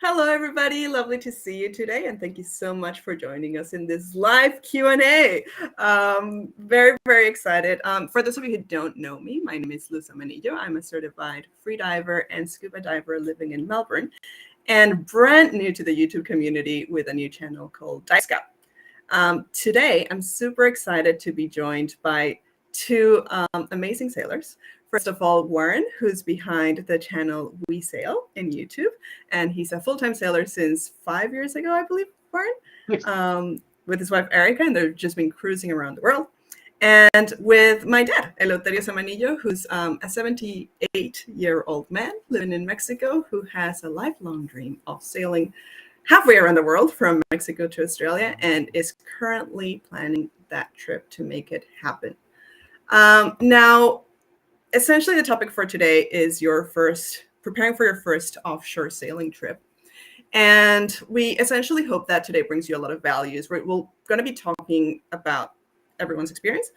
Hello, everybody. Lovely to see you today, and thank you so much for joining us in this live Q&A. Very, very excited. For those of you who don't know me, my name is Eleuterio Zamanillo. I'm a certified freediver and scuba diver living in Melbourne, and brand new to the YouTube community with a new channel called Dive Scout. Today, I'm super excited to be joined by two amazing sailors. First of all, Warren, who's behind the channel We Sail in YouTube, and he's a full-time sailor since 5 years ago, I believe, Warren, with his wife Erica, and they've just been cruising around the world. And with my dad, Eleuterio Zamanillo, who's a 78-year-old man living in Mexico who has a lifelong dream of sailing halfway around the world from Mexico to Australia and is currently planning that trip to make it happen. Now, essentially, the topic for today is preparing for your first offshore sailing trip. And we essentially hope that today brings you a lot of values. We're going to be talking about everyone's experience,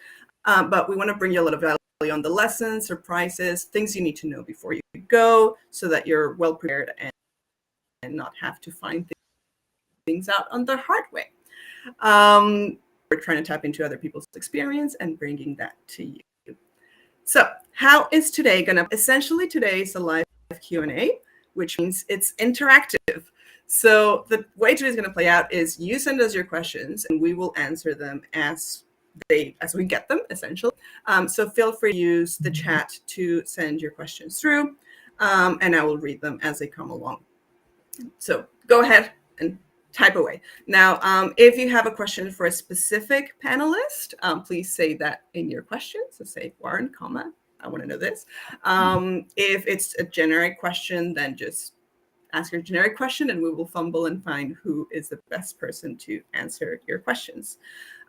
but we want to bring you a lot of value on the lessons, surprises, things you need to know before you go so that you're well prepared and not have to find things out on the hard way. We're trying to tap into other people's experience and bringing that to you. So how is today going to? Essentially, today is a live Q&A, which means it's interactive. So the way today's going to play out is you send us your questions and we will answer them as we get them, essentially. So feel free to use the chat to send your questions through, and I will read them as they come along. So go ahead and type away. Now, if you have a question for a specific panelist, please say that in your question. So say, Warren, I want to know this. If it's a generic question, then just ask your generic question and we will fumble and find who is the best person to answer your questions.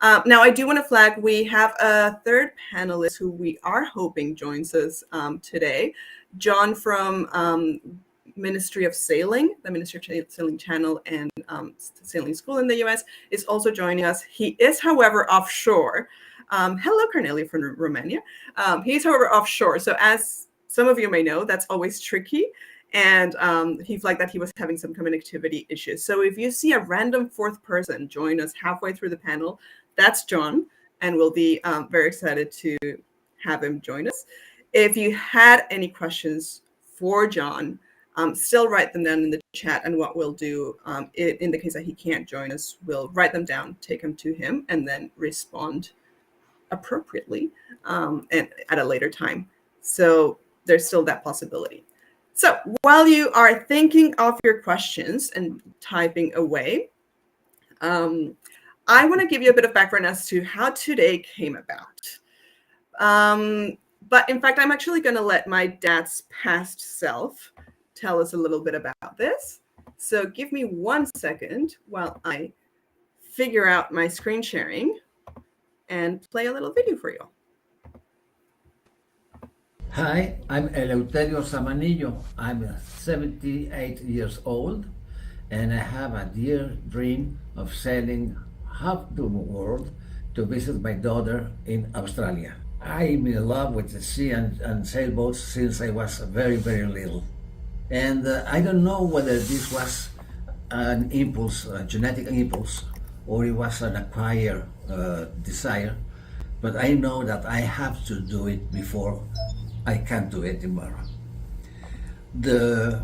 Now, I do want to flag, we have a third panelist who we are hoping joins us today. John from Ministry of Sailing, the Ministry of Sailing channel and sailing school in the US is also joining us. He is, however, offshore. Hello, Cornelia from Romania. He's, however, offshore. So as some of you may know, that's always tricky. And he flagged that he was having some connectivity issues. So if you see a random fourth person join us halfway through the panel, that's John. And we'll be very excited to have him join us. If you had any questions for John, still write them down in the chat, and what we'll do in the case that he can't join us, we'll write them down, take them to him, and then respond appropriately and at a later time. So there's still that possibility. So while you are thinking of your questions and typing away, I want to give you a bit of background as to how today came about. But in fact, I'm actually going to let my dad's past self tell us a little bit about this. So give me 1 second while I figure out my screen sharing and play a little video for you. Hi, I'm Eleuterio Zamanillo. I'm 78 years old and I have a dear dream of sailing half the world to visit my daughter in Australia. I'm in love with the sea and sailboats since I was very, very little. And I don't know whether this was an impulse, a genetic impulse, or it was an acquired desire, but I know that I have to do it before I can't do it tomorrow. The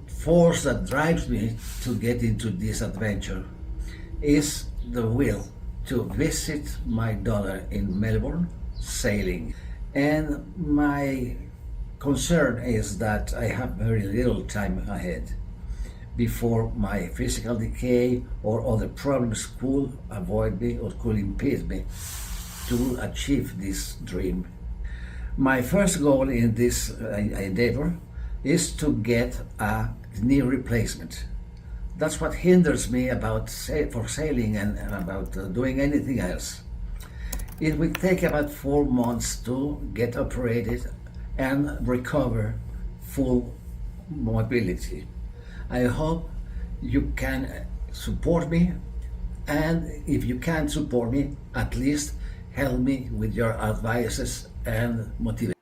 force that drives me to get into this adventure is the will to visit my daughter in Melbourne sailing. And my concern is that I have very little time ahead before my physical decay or other problems could avoid me or could impede me to achieve this dream. My first goal in this endeavor is to get a knee replacement. That's what hinders me for sailing and about doing anything else. It will take about 4 months to get operated and recover full mobility. I hope you can support me, and if you can't support me, at least help me with your advices and motivation.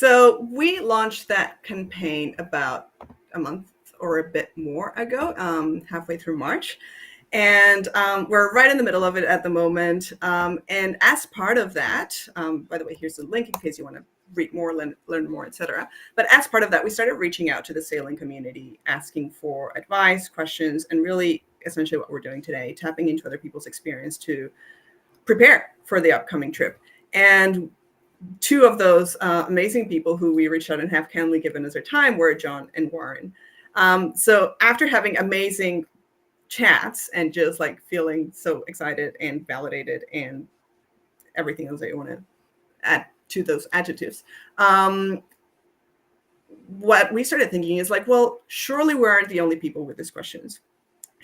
So we launched that campaign about a month or a bit more ago, halfway through March. And we're right in the middle of it at the moment. And as part of that, by the way, here's the link in case you want to read more, learn more, etc. But as part of that, we started reaching out to the sailing community, asking for advice, questions, and really essentially what we're doing today, tapping into other people's experience to prepare for the upcoming trip. And two of those amazing people who we reached out and have kindly given us their time were John and Warren. So after having amazing chats and just like feeling so excited and validated and everything else that you want to add to those adjectives, what we started thinking is like, well, surely we aren't the only people with these questions.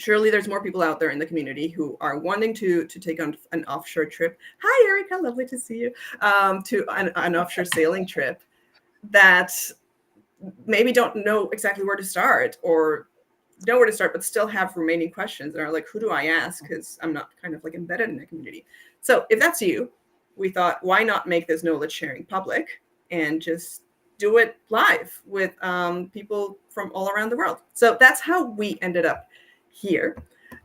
Surely there's more people out there in the community who are wanting to take on an offshore trip. Hi, Erica, lovely to see you. To an offshore sailing trip that maybe don't know exactly where to start or know where to start, but still have remaining questions and are like, who do I ask? Because I'm not kind of like embedded in the community. So if that's you, we thought, why not make this knowledge sharing public and just do it live with people from all around the world. So that's how we ended up here.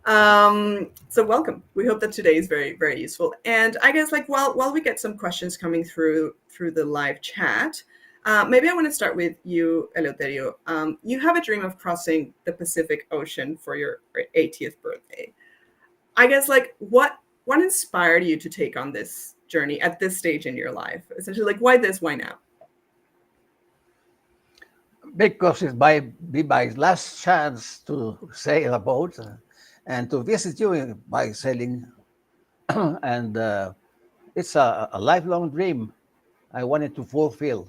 So welcome. We hope that today is very, very useful. And I guess like while we get some questions coming through the live chat, maybe I want to start with you, Eleuterio. You have a dream of crossing the Pacific Ocean for your 80th birthday. I guess like what inspired you to take on this journey at this stage in your life? Essentially, like why this, why now? Because it might be my last chance to sail a boat and to visit you by sailing. And it's a lifelong dream I wanted to fulfill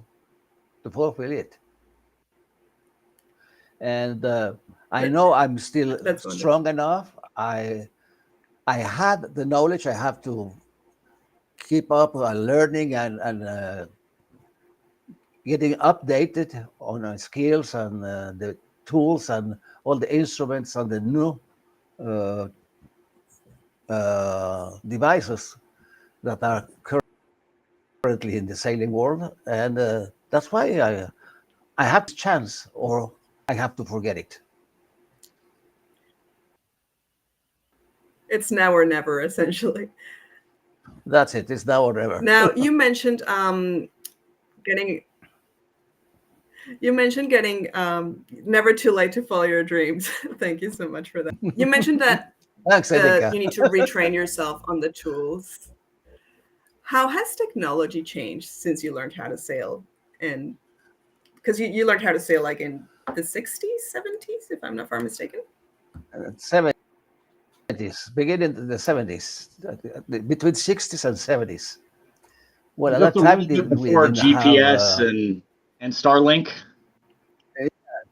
it. And I know I'm still strong enough. I had the knowledge. I have to keep up learning and getting updated on skills and the tools and all the instruments and the new devices that are currently in the sailing world. And that's why I have this chance or I have to forget it. It's now or never, essentially. That's it. It's now or never. Now, you mentioned getting never too late to follow your dreams. Thank you so much for that. You mentioned that Thanks, you need to retrain yourself on the tools. How has technology changed since you learned how to sail? And because you learned how to sail like in the 60s, 70s, if I'm not far mistaken. 70s, beginning in the 70s, between 60s and 70s. Well, at that time, before GPS and Starlink.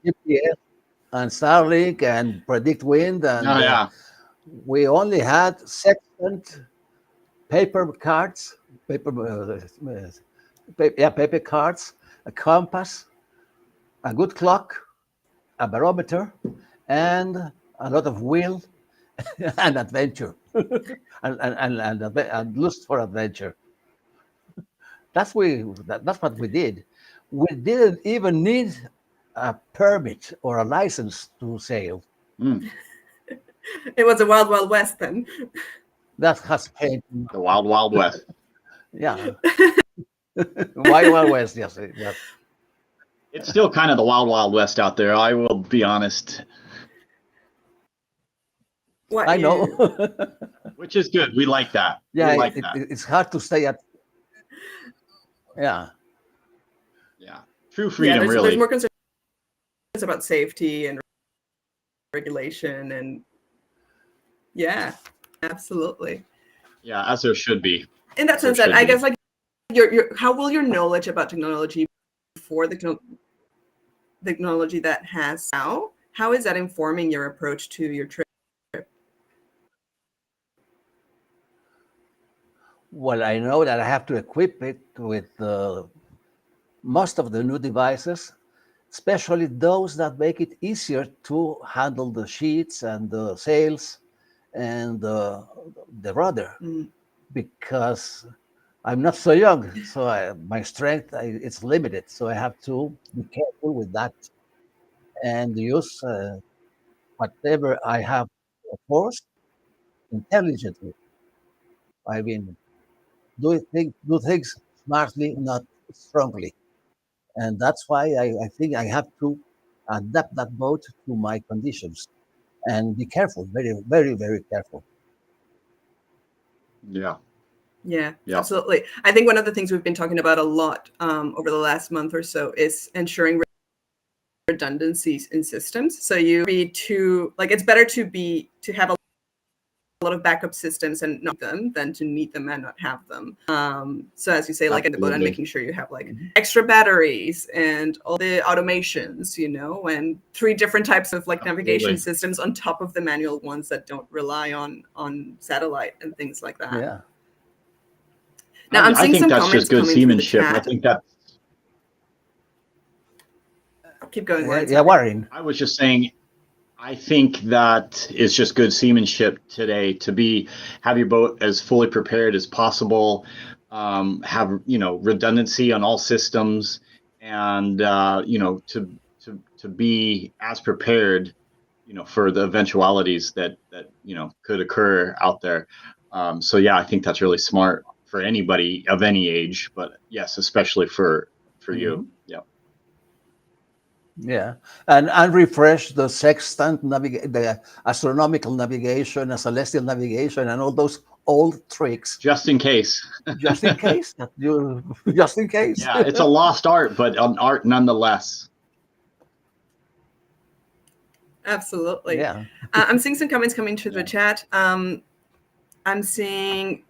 GPS and Starlink and predict wind, and we only had sextant, paper cards, paper cards, a compass, a good clock, a barometer, and a lot of will and adventure, and lust for adventure. That's what we did. We didn't even need a permit or a license to sail. It was a wild, wild west then. That has changed. The wild, wild west. Yeah. Wild, wild west, yes. It's still kind of the wild, wild west out there. I will be honest. I know. Which is good. We like that. Yeah, like that. It's hard to stay at. Yeah. Yeah. True freedom, really. There's more concerns about safety and regulation, and yeah, absolutely. Yeah, as there should be. In that sense, that I guess like your how will your knowledge about technology before the technology that has now, how is that informing your approach to your trip? Well, I know that I have to equip it with most of the new devices, especially those that make it easier to handle the sheets and the sails and the rudder, because I'm not so young, so my strength it's limited. So I have to be careful with that and use whatever I have force intelligently. I mean, do things smartly, not strongly, and that's why I think I have to adapt that boat to my conditions and be careful, very, very, very careful. Yeah. Yeah, Yeah. absolutely. I think one of the things we've been talking about a lot over the last month or so is ensuring redundancies in systems. So you be too like it's better to have a lot of backup systems and not them than to need them and not have them. So as you say, like in the boat, and making sure you have like extra batteries and all the automations, and 3 different types of like navigation systems on top of the manual ones that don't rely on satellite and things like that. Yeah. Now I'm seeing think some that's comments just good coming through the seamanship. I chat. think that's. Keep going, Warren. Yeah, Warren. I was just saying, I think that it's just good seamanship today to have your boat as fully prepared as possible, have redundancy on all systems, and to be as prepared, for the eventualities that could occur out there. So yeah, I think that's really smart for anybody of any age, but yes, especially for you. Yeah. Yeah, and refresh the sextant the astronomical navigation, and celestial navigation, and all those old tricks, Just in case. just in case that you, just in case. Yeah, it's a lost art, but an art nonetheless. Absolutely. Yeah. I'm seeing some comments coming through the chat. I'm seeing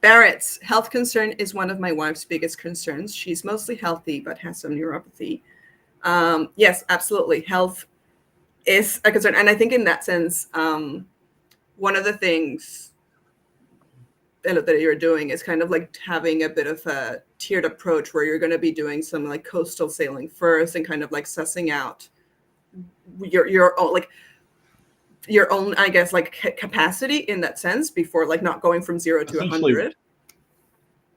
Barrett's health concern is one of my wife's biggest concerns. She's mostly healthy, but has some neuropathy. Yes, absolutely. Health is a concern. And I think in that sense, one of the things that you're doing is kind of like having a bit of a tiered approach where you're going to be doing some like coastal sailing first and kind of like sussing out your own, I guess, like capacity in that sense before like not going from 0 to 100.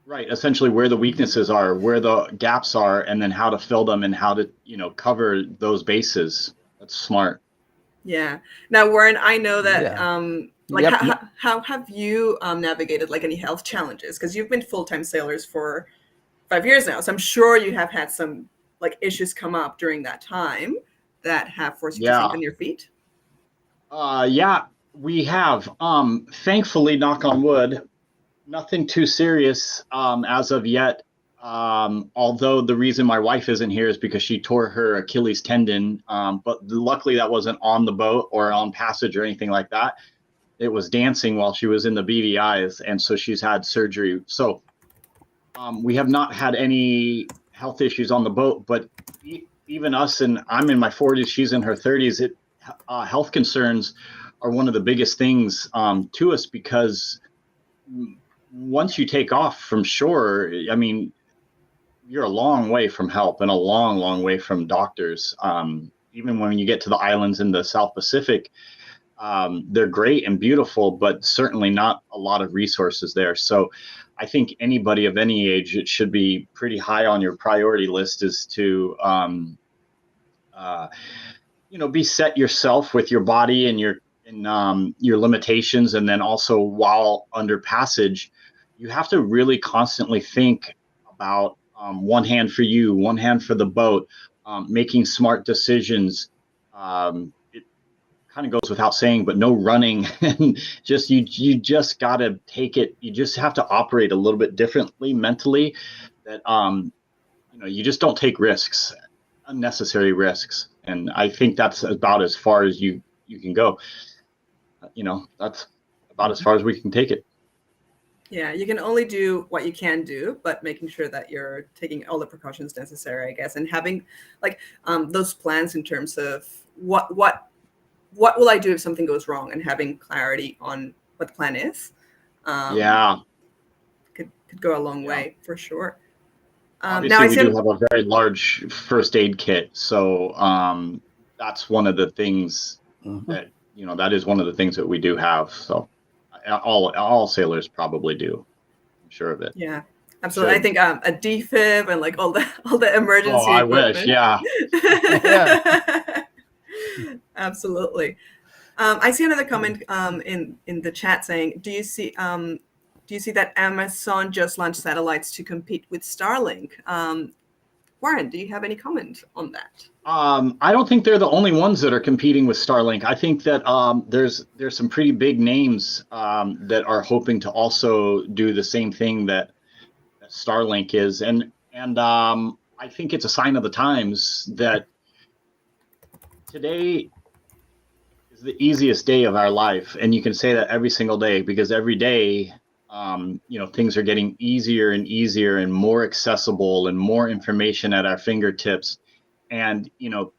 Right. Essentially where the weaknesses are, where the gaps are, and then how to fill them and how to, cover those bases. That's smart. Yeah. Now, Warren, I know that, Yep. How have you navigated like any health challenges? Because you've been full-time sailors for 5 years now. So I'm sure you have had some like issues come up during that time that have forced you to think on your feet. Yeah, we have. Thankfully, knock on wood, nothing too serious as of yet. Although the reason my wife isn't here is because she tore her Achilles tendon. But luckily that wasn't on the boat or on passage or anything like that. It was dancing while she was in the BVIs, and so she's had surgery. So we have not had any health issues on the boat, but even us, and I'm in my 40s, she's in her 30s, health concerns are one of the biggest things to us, because once you take off from shore, I mean, you're a long way from help and a long, long way from doctors. Even when you get to the islands in the South Pacific, they're great and beautiful, but certainly not a lot of resources there. So I think anybody of any age, it should be pretty high on your priority list, is to, be set yourself with your body and your limitations. And then also while under passage, you have to really constantly think about one hand for you, one hand for the boat, making smart decisions. It kind of goes without saying, but no running. And just you just got to take it. You just have to operate a little bit differently mentally. That you just don't take risks, unnecessary risks. And I think that's about as far as you can go. That's about as far as we can take it. Yeah, you can only do what you can do, but making sure that you're taking all the precautions necessary, I guess, and having like those plans in terms of what will I do if something goes wrong, and having clarity on what the plan is. Could go a long way for sure. Obviously, we do have a very large first aid kit, so that's one of the things that that is one of the things that we do have. So all sailors probably do. I'm sure of it. Yeah, Absolutely. I think a defib and like all the emergency I equipment. wish, yeah. Yeah. Absolutely. I see another comment in the chat saying, do you see that Amazon just launched satellites to compete with Starlink? Warren, do you have any comment on that? I don't think they're the only ones that are competing with Starlink. I think that there's some pretty big names that are hoping to also do the same thing that Starlink is, and I think it's a sign of the times that today is the easiest day of our life, and you can say that every single day because every day, things are getting easier and easier and more accessible and more information at our fingertips. And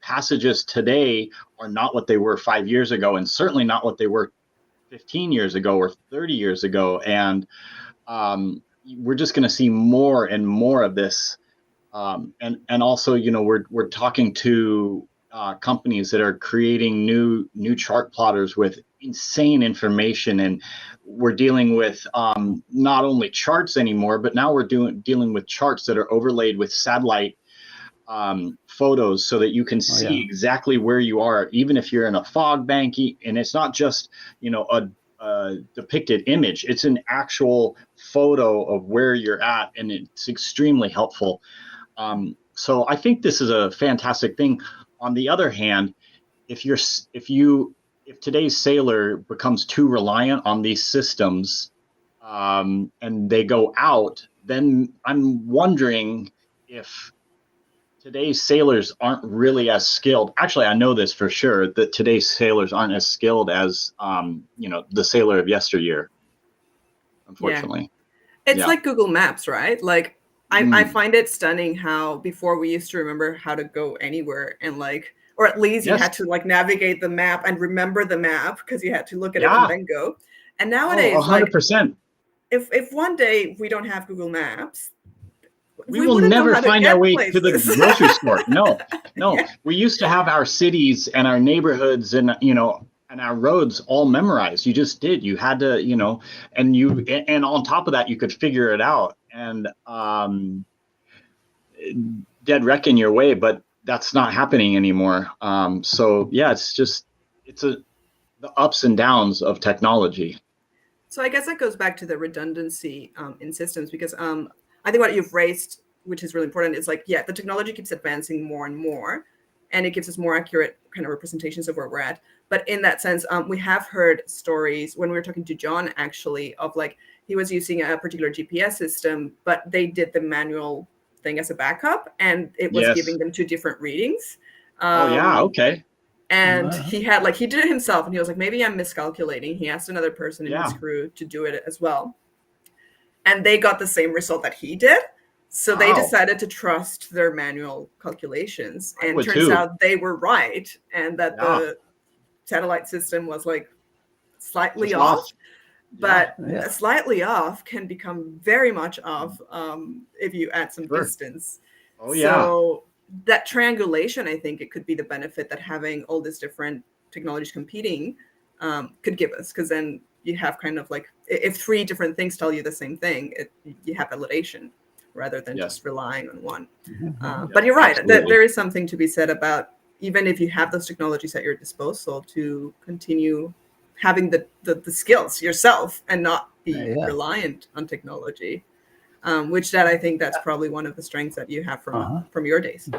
passages today are not what they were 5 years ago, and certainly not what they were 15 years ago or 30 years ago. And we're just going to see more and more of this. And also, we're talking to companies that are creating new chart plotters with insane information, and we're dealing with not only charts anymore, but now we're dealing with charts that are overlaid with satellite photos so that you can see exactly where you are, even if you're in a fog bank. And it's not just a depicted image, it's an actual photo of where you're at, and it's extremely helpful. So I think this is a fantastic thing. On the other hand, if today's sailor becomes too reliant on these systems and they go out, then I'm wondering if today's sailors aren't really as skilled. Actually, I know this for sure, that today's sailors aren't as skilled as the sailor of yesteryear, unfortunately. It's like Google Maps, right? Like I find it stunning how before we used to remember how to go anywhere, and or at least you had to navigate the map and remember the map because you had to look at it and then go. And nowadays, 100%. If one day we don't have Google Maps, we will never find our way to the grocery store. No. We used to have our cities and our neighborhoods and and our roads all memorized. You just did. You had to, and on top of that, you could figure it out and dead reckon your way. But that's not happening anymore. So yeah, it's the ups and downs of technology. So I guess that goes back to the redundancy in systems, because I think what you've raised, which is really important, is the technology keeps advancing more and more, and it gives us more accurate kind of representations of where we're at. But in that sense, we have heard stories when we were talking to John, actually, of he was using a particular GPS system, but they did the manual thing as a backup, and it was giving them 2 different readings. Okay. And he had he did it himself, and he was like, maybe I'm miscalculating. He asked another person in his crew to do it as well. And they got the same result that he did. So they decided to trust their manual calculations. And turns out they were right. And that the satellite system was slightly off. But slightly off can become very much off if you add some distance. So that triangulation, I think it could be the benefit that having all these different technologies competing could give us. Because then you have kind of if 3 different things tell you the same thing, you have validation rather than just relying on one. But you're right. There is something to be said about, even if you have those technologies at your disposal, to continue having the skills yourself and not be reliant on technology, which I think that's probably one of the strengths that you have from your days.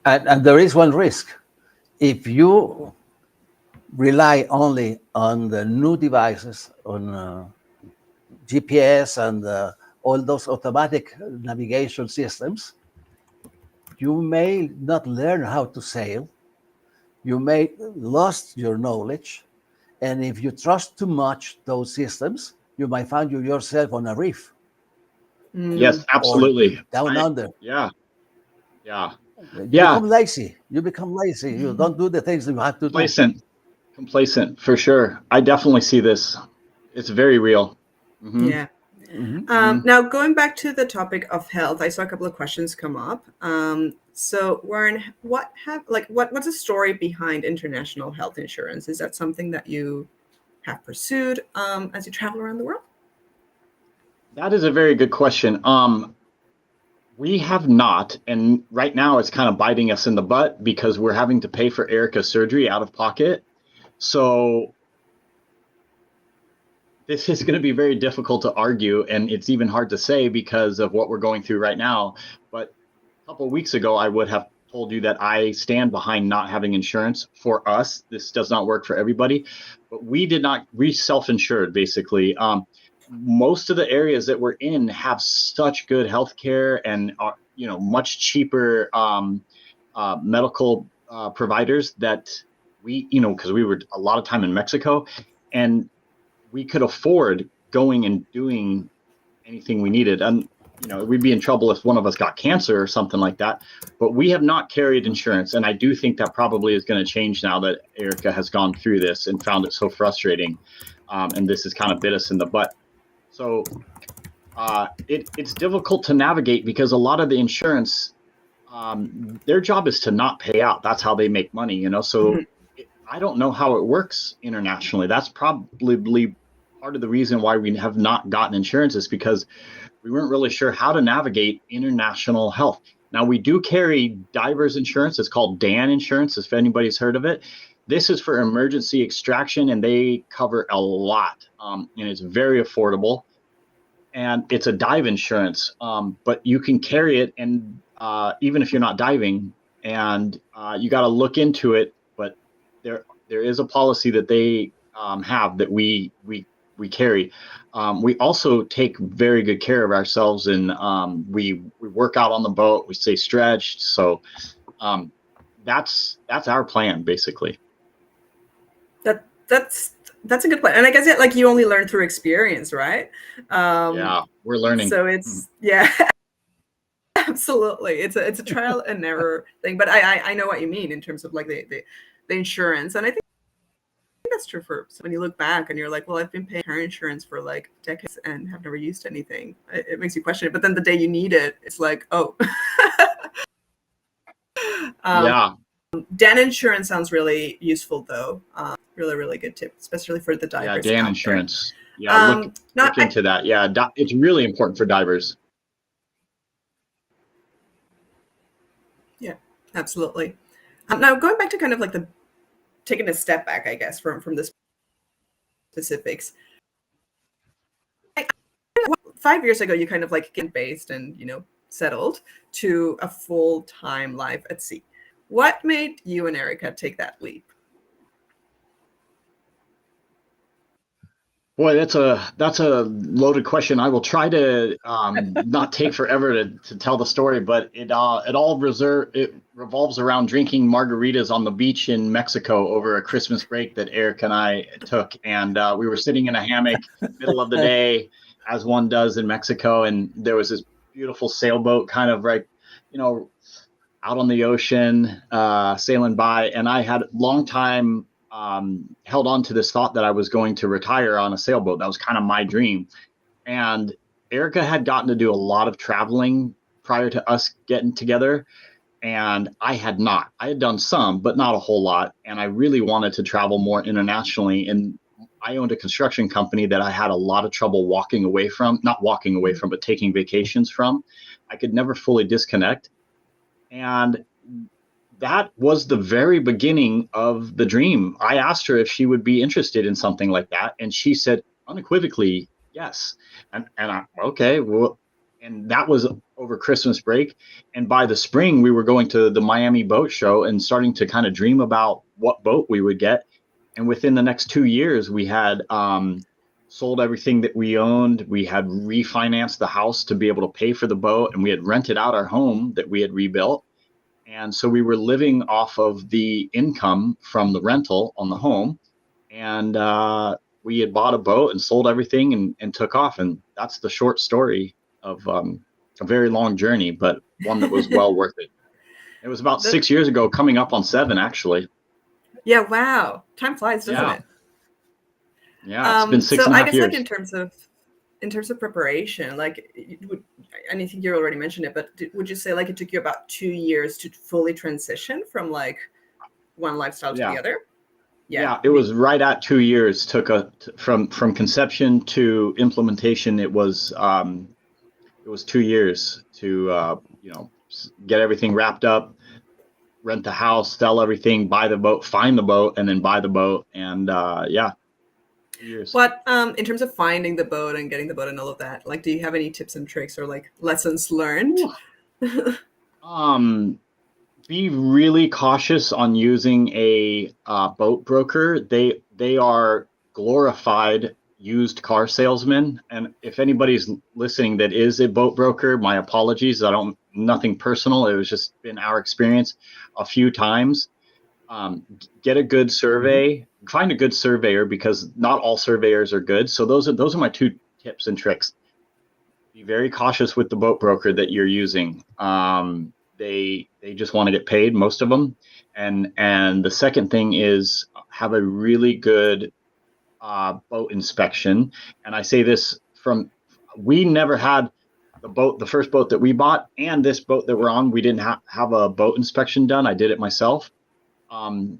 And there is one risk. If you rely only on the new devices, on GPS and all those automatic navigation systems, you may not learn how to sail. You may lost your knowledge. And if you trust too much those systems, you might find yourself on a reef. Yes, absolutely. Down under. Yeah. You become lazy. You don't do the things you have to do. Complacent, for sure. I definitely see this. It's very real. Mm-hmm. Yeah. Now, going back to the topic of health, I saw a couple of questions come up. So, Warren, what's the story behind international health insurance? Is that something that you have pursued as you travel around the world? That is a very good question. We have not, and right now it's kind of biting us in the butt because we're having to pay for Erica's surgery out of pocket. So this is going to be very difficult to argue, and it's even hard to say because of what we're going through right now. But a couple of weeks ago, I would have told you that I stand behind not having insurance for us. This does not work for everybody, but we did not. We self-insured basically. Most of the areas that we're in have such good healthcare and are, much cheaper medical providers that we, because we were a lot of time in Mexico, and we could afford going and doing anything we needed. And we'd be in trouble if one of us got cancer or something like that. But we have not carried insurance, and I do think that probably is going to change now that Erica has gone through this and found it so frustrating, and this has kind of bit us in the butt. So it's difficult to navigate because a lot of the insurance, their job is to not pay out. That's how they make money, So I don't know how it works internationally. That's probably part of the reason why we have not gotten insurance, is because we weren't really sure how to navigate international health. Now, we do carry divers insurance. It's called DAN insurance, if anybody's heard of it. This is for emergency extraction, and they cover a lot, and it's very affordable. And it's a dive insurance, but you can carry it, and even if you're not diving, and you got to look into it. But there is a policy that they have that we carry. We also take very good care of ourselves, and we work out on the boat. We stay stretched. So that's our plan, basically. That's a good plan. And I guess like you only learn through experience, right? Yeah, we're learning. So it's absolutely. It's a trial and error thing. But I know what you mean in terms of like the insurance, and I think that's true for when you look back and you're like, well, I've been paying car insurance for like decades and have never used anything. It makes you question it. But then the day you need it, it's like, oh. Yeah. DAN insurance sounds really useful, though. Really, really good tip, especially for the divers. Yeah, DAN insurance. Yeah, look into that. Yeah, it's really important for divers. Yeah, absolutely. Now, going back to kind of like taking a step back, I guess, from the specifics. 5 years ago, you kind of like get based and, settled to a full-time life at sea. What made you and Erica take that leap? Boy, that's a loaded question. I will try to not take forever to tell the story, but it revolves around drinking margaritas on the beach in Mexico over a Christmas break that Eric and I took, and we were sitting in a hammock middle of the day, as one does in Mexico, and there was this beautiful sailboat kind of like, out on the ocean, sailing by, and I had long time held on to this thought that I was going to retire on a sailboat. That was kind of my dream. And Erica had gotten to do a lot of traveling prior to us getting together, and I had not. I had done some, but not a whole lot. And I really wanted to travel more internationally. And I owned a construction company that I had a lot of trouble not walking away from, but taking vacations from. I could never fully disconnect. And that was the very beginning of the dream. I asked her if she would be interested in something like that, and she said unequivocally yes. And I, okay, well, and that was over Christmas break. And by the spring, we were going to the Miami Boat Show and starting to kind of dream about what boat we would get. And within the next 2 years, we had sold everything that we owned. We had refinanced the house to be able to pay for the boat, and we had rented out our home that we had rebuilt. And so we were living off of the income from the rental on the home. And we had bought a boat and sold everything and took off. And that's the short story of a very long journey, but one that was well worth it. It was about 6 years ago, coming up on 7, actually. Yeah, wow. Time flies, doesn't it? Yeah, it's been 6.5 years. Like in terms of preparation, like, and I think you already mentioned it, but would you say like it took you about 2 years to fully transition from like one lifestyle to the other? Yeah, it was right at 2 years. From conception to implementation. It was 2 years to get everything wrapped up, rent the house, sell everything, buy the boat, find the boat, and then buy the boat. And 2 years. What in terms of finding the boat and getting the boat and all of that, like, do you have any tips and tricks or like lessons learned? Be really cautious on using a boat broker. They are glorified used car salesmen. And if anybody's listening that is a boat broker, my apologies. Nothing personal. It was just been our experience a few times. Get a good survey. Find a good surveyor, because not all surveyors are good. So those are my 2 tips and tricks. Be very cautious with the boat broker that you're using. They just want to get paid, most of them. And the second thing is have a really good boat inspection. And I say this we never had the first boat that we bought and this boat that we're on, we didn't have a boat inspection done. I did it myself. And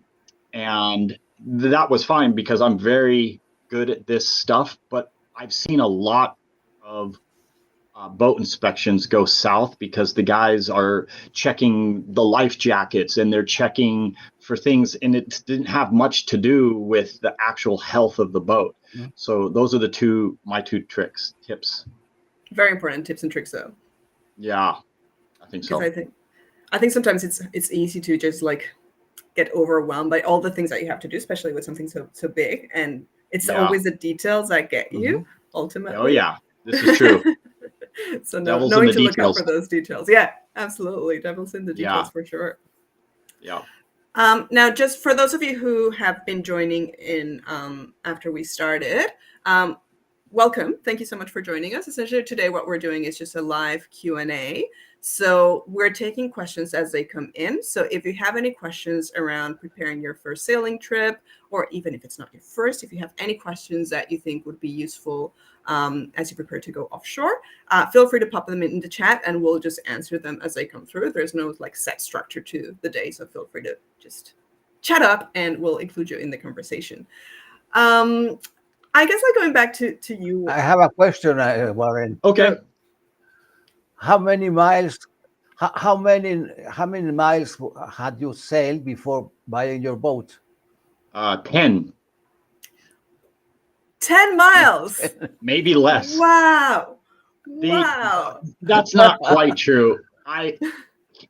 that was fine because I'm very good at this stuff, but I've seen a lot of boat inspections go south because the guys are checking the life jackets and they're checking for things, and it didn't have much to do with the actual health of the boat. Mm-hmm. So those are my 2 tips. Very important tips and tricks, though. Yeah, I think so. I think sometimes it's easy to just like get overwhelmed by all the things that you have to do, especially with something so big, and it's always the details that get you ultimately. Oh yeah, this is true. So knowing to look out for those details. Yeah, absolutely. Devil's in the details for sure. Yeah. Now, just for those of you who have been joining in after we started, welcome. Thank you so much for joining us. Essentially, today what we're doing is just a live Q&A. So we're taking questions as they come in. So if you have any questions around preparing your first sailing trip, or even if it's not your first, if you have any questions that you think would be useful as you prepare to go offshore, feel free to pop them in the chat and we'll just answer them as they come through. There's no like set structure to the day, so feel free to just chat up and we'll include you in the conversation. I guess like going back to you. I have a question, Warren. Okay. How many miles? How many miles had you sailed before buying your boat? 10. 10 miles. Maybe less. Wow. Wow. That's not quite true.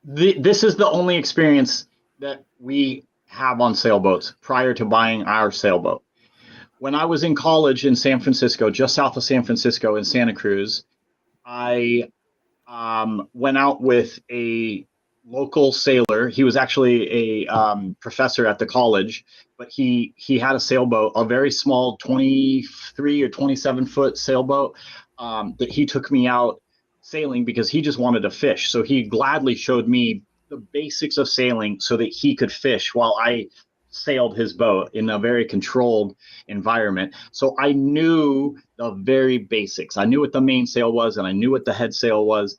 This is the only experience that we have on sailboats prior to buying our sailboat. When I was in college in San Francisco, just south of San Francisco in Santa Cruz, I went out with a local sailor. He was actually a professor at the college, but he had a sailboat, a very small 23 or 27 foot sailboat that he took me out sailing because he just wanted to fish. So he gladly showed me the basics of sailing so that he could fish while I sailed his boat in a very controlled environment. So I knew the very basics. I knew what the mainsail was and I knew what the head sail was.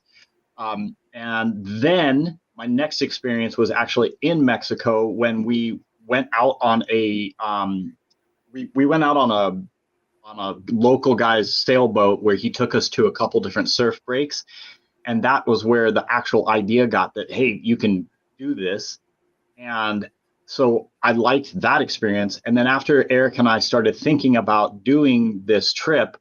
And then my next experience was actually in Mexico when we went out on a local guy's sailboat where he took us to a couple different surf breaks. And that was where the actual idea got that, hey, you can do this. And so I liked that experience. And then after Eric and I started thinking about doing this trip,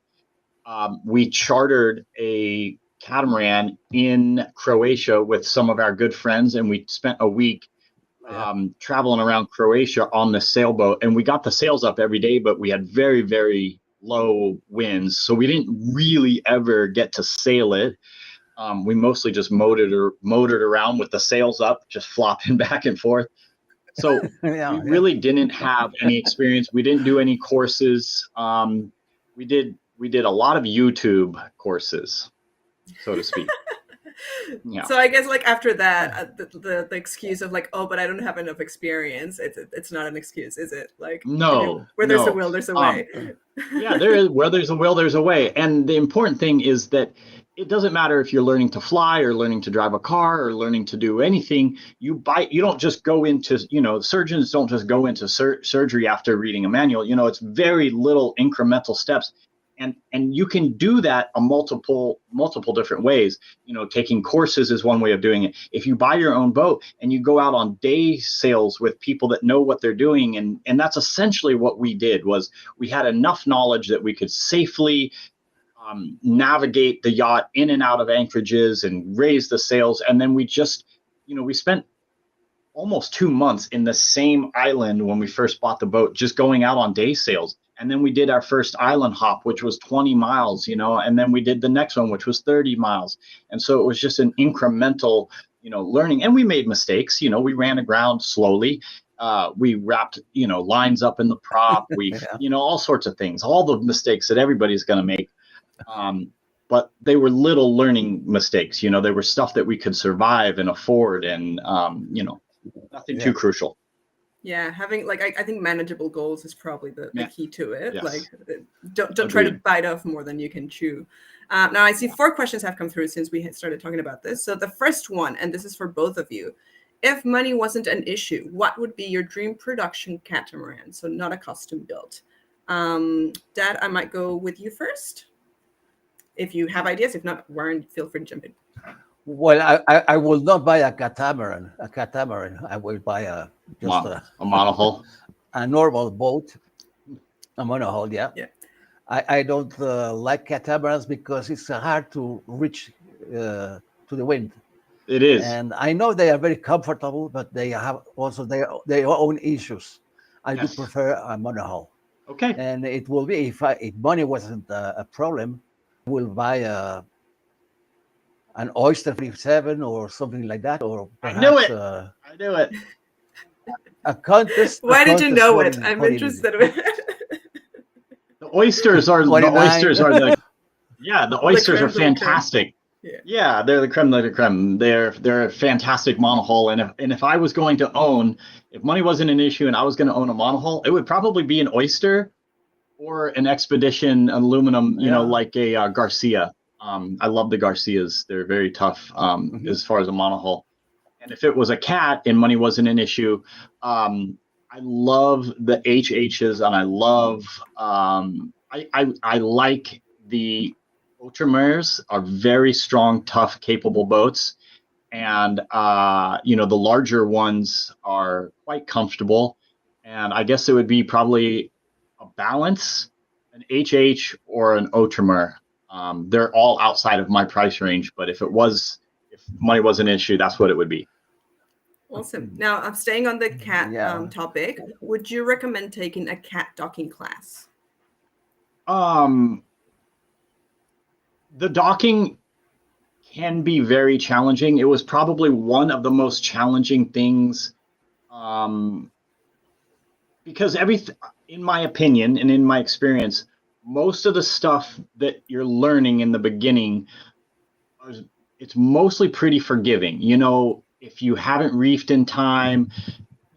we chartered a catamaran in Croatia with some of our good friends. And we spent a week traveling around Croatia on the sailboat. And we got the sails up every day, but we had very, very low winds. So we didn't really ever get to sail it. We mostly just motored around with the sails up, just flopping back and forth. So we really didn't have any experience. We didn't do any courses. We did a lot of YouTube courses, so to speak. Yeah. So I guess like after that, the excuse of like, oh, but I don't have enough experience. It's not an excuse, is it? Like, no. Where there's a will, there's a way. Yeah, where there's a will, there's a way. And the important thing is that it doesn't matter if you're learning to fly or learning to drive a car or learning to do anything. You don't just go into, surgeons don't just go into surgery after reading a manual. It's very little incremental steps. And you can do that a multiple different ways. Taking courses is one way of doing it. If you buy your own boat and you go out on day sails with people that know what they're doing, and that's essentially what we did. Was we had enough knowledge that we could safely navigate the yacht in and out of anchorages and raise the sails. And then we just, we spent almost 2 months in the same island when we first bought the boat, just going out on day sails. And then we did our first island hop, which was 20 miles, and then we did the next one, which was 30 miles. And so it was just an incremental, learning. And we made mistakes. We ran aground slowly. We wrapped, lines up in the prop. We, all sorts of things, all the mistakes that everybody's going to make. But they were little learning mistakes. They were stuff that we could survive and afford, and, nothing too crucial. Yeah, having I think manageable goals is probably the key to it. Yes. Don't try to bite off more than you can chew. Now I see 4 questions have come through since we had started talking about this. So the first one, and this is for both of you: if money wasn't an issue, what would be your dream production catamaran? So not a custom built. Dad, I might go with you first. If you have ideas, if not, Warren, feel free to jump in. Well, I will not buy a catamaran. I will buy a monohull, a normal boat, a monohull. Yeah. I don't like catamarans because it's hard to reach to the wind. It is, and I know they are very comfortable, but they have also their own issues. I do prefer a monohull. Okay. And it will be if money wasn't a problem, we'll buy an Oyster 37 or something like that, or perhaps, I knew it. A contest. Why did you know it? I'm interested. The oysters are the oysters are fantastic. Yeah, they're the creme de la creme. They're a fantastic monohull. And if I was going to own, if money wasn't an issue and I was going to own a monohull, it would probably be an Oyster or an Expedition aluminum, like a Garcia. I love the Garcias. They're very tough as far as a monohull. And if it was a cat and money wasn't an issue, I love the HHs, and I love I like the Ultramars. Are very strong, tough, capable boats, and the larger ones are quite comfortable. And I guess it would be probably a balance, an HH or an Ultramar. They're all outside of my price range, but if money was an issue, that's what it would be. Awesome. Now, I'm staying on the cat topic. Would you recommend taking a cat docking class? The docking can be very challenging. It was probably one of the most challenging things, because in my opinion and in my experience, most of the stuff that you're learning in the beginning, it's mostly pretty forgiving. If you haven't reefed in time,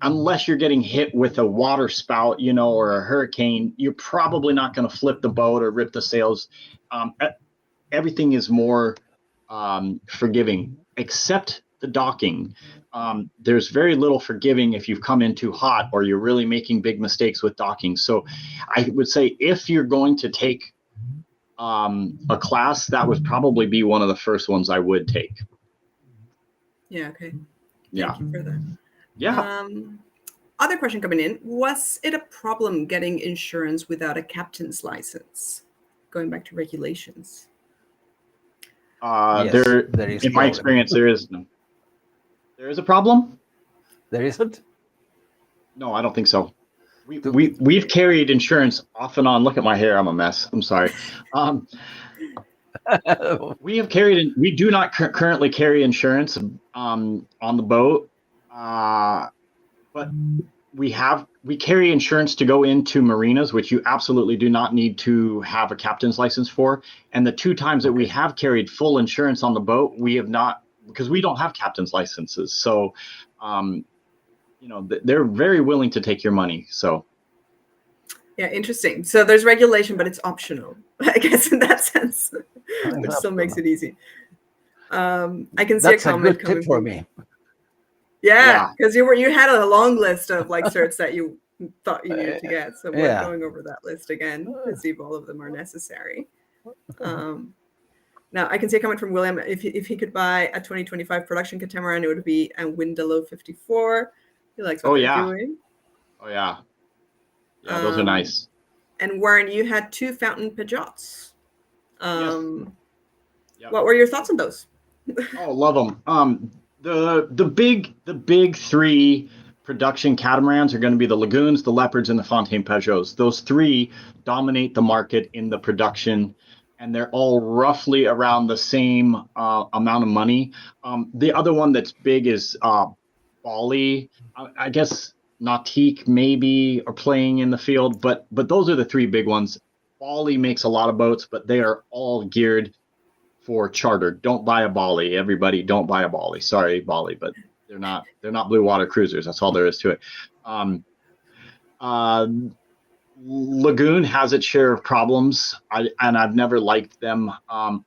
unless you're getting hit with a water spout, or a hurricane, you're probably not going to flip the boat or rip the sails. Everything is more forgiving, except the docking. There's very little forgiving if you've come in too hot or you're really making big mistakes with docking. So I would say if you're going to take a class, that would probably be one of the first ones I would take. Yeah. Okay. Yeah. Thank you for that. Yeah. Other question coming in: was it a problem getting insurance without a captain's license? Going back to regulations. Yes, there is in my experience, there is a problem. There isn't? No, I don't think so. We've carried insurance off and on. Look at my hair; I'm a mess. I'm sorry. We do not currently carry insurance on the boat, but we carry insurance to go into marinas, which you absolutely do not need to have a captain's license for. And the 2 times that we have carried full insurance on the boat, we have not, because we don't have captain's licenses. So, you know, they're very willing to take your money. So. Yeah, interesting. So there's regulation, but it's optional, I guess, in that sense, which still makes it easy. I can see That's a comment good coming tip for from me. Yeah, because you had a long list of like certs that you thought you needed to get. So we're Yeah. going over that list again to see if all of them are necessary. Now I can see a comment from William. If he could buy a 2025 production catamaran, it would be a Windallow 54. He likes what they're doing. Oh yeah. Yeah, those are nice. And Warren, you had 2 Fountain Pajots. Yes. Yep. What were your thoughts on those? Oh, love them. The big 3 production catamarans are going to be the Lagoons, the Leopards, and the Fontaine Pajots. Those 3 dominate the market in the production, and they're all roughly around the same amount of money. The other one that's big is Bali. I guess Nautique maybe are playing in the field, but those are the 3 big ones. Bali makes a lot of boats, but they are all geared for charter. Don't buy a Bali. Everybody, don't buy a Bali. Sorry, Bali, but they're not blue water cruisers. That's all there is to it. Lagoon has its share of problems, and I've never liked them.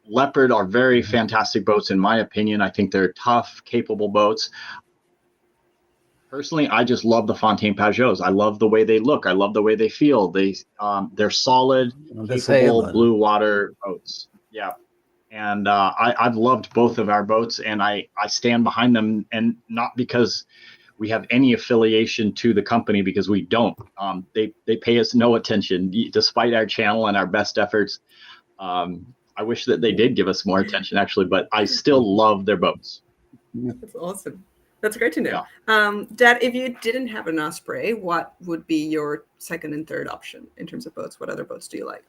Leopard are very fantastic boats, in my opinion. I think they're tough, capable boats. Personally, I just love the Fontaine Pajots. I love the way they look. I love the way they feel. They're solid, capable blue water boats. Yeah. And I've loved both of our boats, and I stand behind them, and not because we have any affiliation to the company, because we don't. They pay us no attention, despite our channel and our best efforts. I wish that they did give us more attention, actually, but I still love their boats. That's awesome. That's great to know. Yeah. Dad, if you didn't have an Osprey, what would be your second and third option in terms of boats? What other boats do you like?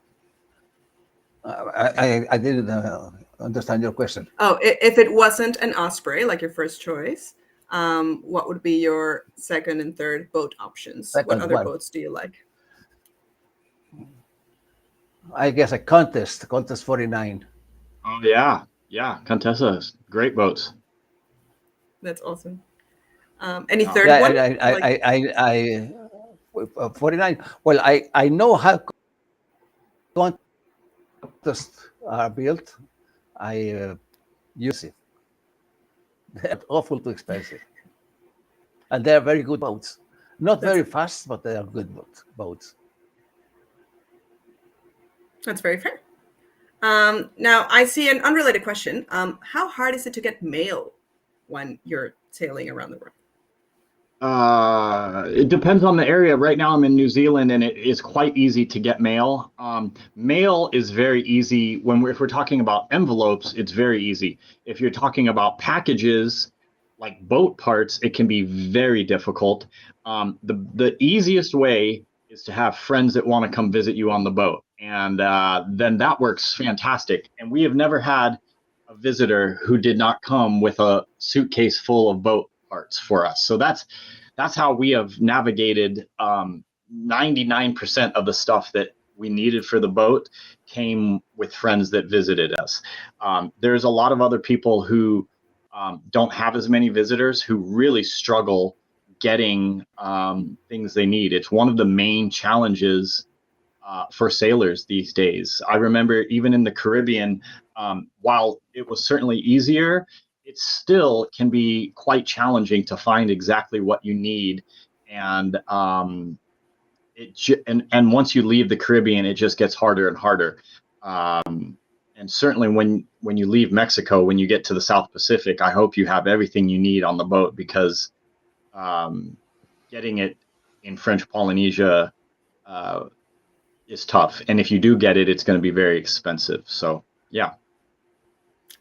I didn't understand your question. Oh, if it wasn't an Osprey, like your first choice, what would be your second and third boat options? What other boats do you like? I guess a Contest 49. Oh yeah, Contessa, great boats. That's awesome. Any third one? I 49. Well, I know how Contests are built. I use it. They're awful too expensive, and they're very good boats. Not very fast, but they are good boats. That's very fair. Now I see an unrelated question. How hard is it to get mail when you're sailing around the world? It depends on the area. Right now I'm in New Zealand, and it is quite easy to get mail. Mail is very easy. If we're talking about envelopes, it's very easy. If you're talking about packages like boat parts, it can be very difficult. The easiest way is to have friends that want to come visit you on the boat, and then that works fantastic. And we have never had a visitor who did not come with a suitcase full of boat parts for us. So that's how we have navigated 99% of the stuff that we needed for the boat came with friends that visited us. There's a lot of other people who don't have as many visitors who really struggle getting things they need. It's one of the main challenges for sailors these days. I remember even in the Caribbean, while it was certainly easier, it still can be quite challenging to find exactly what you need. And and once you leave the Caribbean, it just gets harder and harder. And certainly when you leave Mexico, when you get to the South Pacific, I hope you have everything you need on the boat, because getting it in French Polynesia is tough. And if you do get it, it's going to be very expensive. So, yeah.